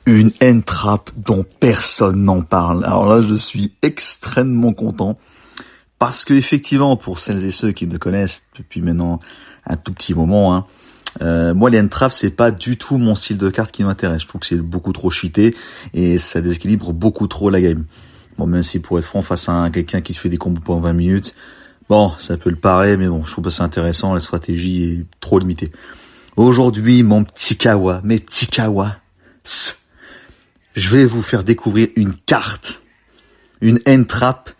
une end trap dont personne n'en parle. Alors là, je suis extrêmement content parce que effectivement, pour celles et ceux qui me connaissent depuis maintenant un tout petit moment, moi les end traps c'est pas du tout mon style de carte qui m'intéresse. Je trouve que c'est beaucoup trop cheaté et ça déséquilibre beaucoup trop la game. Bon, même si pour être franc, face à quelqu'un qui se fait des combos pendant 20 minutes, bon, ça peut le paraître, mais bon, je trouve pas ça intéressant, la stratégie est trop limitée. Aujourd'hui, mes petits kawas, je vais vous faire découvrir une carte, une end trap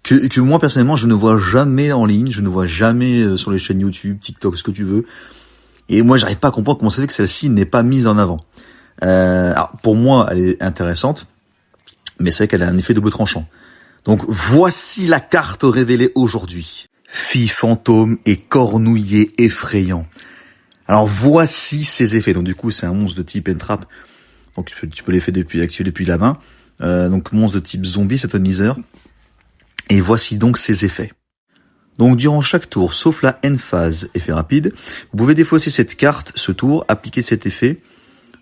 que moi personnellement je ne vois jamais en ligne, je ne vois jamais sur les chaînes YouTube, TikTok, ce que tu veux. Et moi j'arrive pas à comprendre comment ça fait que celle-ci n'est pas mise en avant. Alors pour moi elle est intéressante, mais c'est vrai qu'elle a un effet double tranchant. Donc voici la carte révélée aujourd'hui. Fille fantôme et cornouiller effrayant. Alors voici ses effets. Donc du coup c'est un monstre de type end trap. Donc tu peux l'effet activer depuis la main. Donc monstre de type zombie, c'est atomiseur. Et voici donc ses effets. Donc durant chaque tour, sauf la end phase, effet rapide, vous pouvez défausser cette carte, ce tour, appliquer cet effet.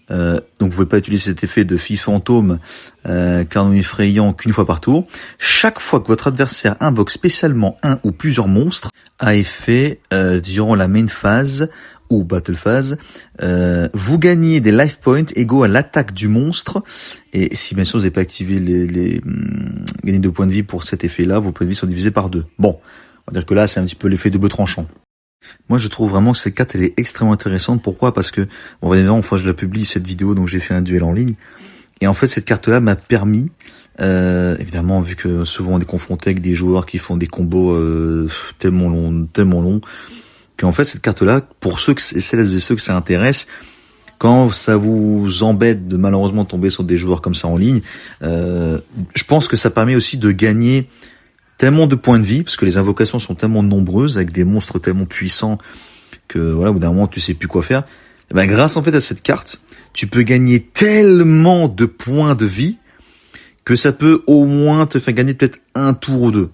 Donc vous pouvez pas utiliser cet effet de fille fantôme, canon effrayant qu'une fois par tour. Chaque fois que votre adversaire invoque spécialement un ou plusieurs monstres à effet durant la main phase ou battle phase, vous gagnez des life points égaux à l'attaque du monstre. Et si bien sûr vous n'avez pas activé gagner 2 points de vie pour cet effet-là, vos points de vie sont divisés par 2. Bon, on va dire que là c'est un petit peu l'effet double tranchant. Moi je trouve vraiment que cette carte elle est extrêmement intéressante. Pourquoi? Parce que bon, évidemment, enfin je la publie cette vidéo, donc j'ai fait un duel en ligne. Et en fait cette carte-là m'a permis, évidemment vu que souvent on est confronté avec des joueurs qui font des combos tellement longs, qu'en fait cette carte-là, pour celles et ceux que ça intéresse, quand ça vous embête de malheureusement tomber sur des joueurs comme ça en ligne, je pense que ça permet aussi de gagner tellement de points de vie, parce que les invocations sont tellement nombreuses, avec des monstres tellement puissants, que voilà, au bout d'un moment tu sais plus quoi faire. Et ben, grâce en fait à cette carte, tu peux gagner tellement de points de vie, que ça peut au moins te faire gagner peut-être un tour ou deux.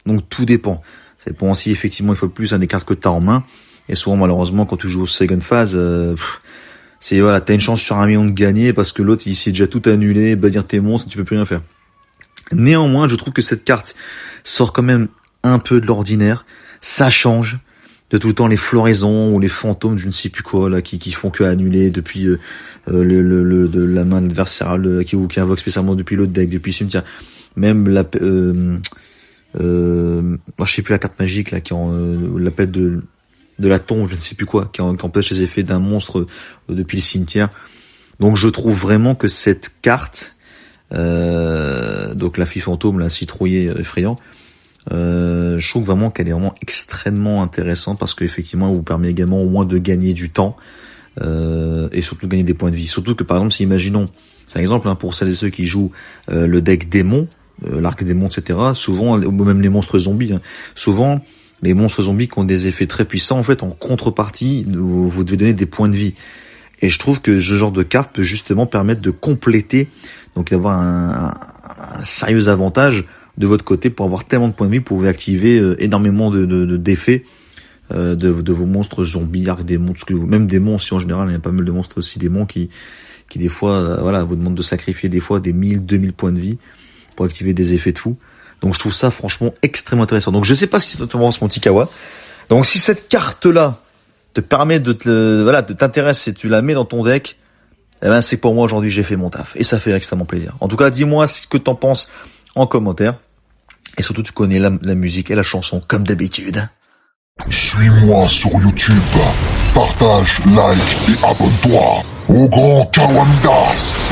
Donc tout dépend. Ça dépend aussi, effectivement, il faut plus des cartes que tu as en main. Et souvent, malheureusement, quand tu joues au second phase, c'est voilà, t'as une chance sur 1 million de gagner parce que l'autre, il s'est déjà tout annulé, bannir tes monstres, tu peux plus rien faire. Néanmoins, je trouve que cette carte sort quand même un peu de l'ordinaire. Ça change de tout le temps les floraisons ou les fantômes, je ne sais plus quoi, là, qui font que annuler depuis de la main adversaire, qui invoque spécialement depuis le deck, depuis le cimetière. Même je sais plus la carte magique là qui l'appelle de la tombe, je ne sais plus quoi, qui empêche les effets d'un monstre depuis le cimetière. Donc je trouve vraiment que cette carte, donc la fille fantôme, la citrouillée effrayant, je trouve vraiment qu'elle est vraiment extrêmement intéressante parce qu'effectivement elle vous permet également au moins de gagner du temps et surtout de gagner des points de vie. Surtout que par exemple, si imaginons, c'est un exemple pour celles et ceux qui jouent le deck démon, l'arc démon, etc. Souvent, même les monstres zombies, souvent les monstres zombies qui ont des effets très puissants, en fait, en contrepartie, vous devez donner des points de vie. Et je trouve que ce genre de carte peut justement permettre de compléter, donc d'avoir un sérieux avantage de votre côté pour avoir tellement de points de vie, vous pouvez activer énormément d'effets de vos monstres zombies, arc démons, même démons aussi en général, il y a pas mal de monstres aussi démons qui des fois, voilà, vous demandent de sacrifier des fois des 1000, 2000 points de vie pour activer des effets de fou. Donc je trouve ça franchement extrêmement intéressant. Donc je sais pas si c'est totalement mon petit kawa. Donc si cette carte-là te permet de t'intéresser et tu la mets dans ton deck, eh ben c'est pour moi aujourd'hui j'ai fait mon taf. Et ça fait extrêmement plaisir. En tout cas, dis-moi ce que t'en penses en commentaire. Et surtout, tu connais la musique et la chanson comme d'habitude. Suis-moi sur YouTube, partage, like et abonne-toi au grand Kawamidas.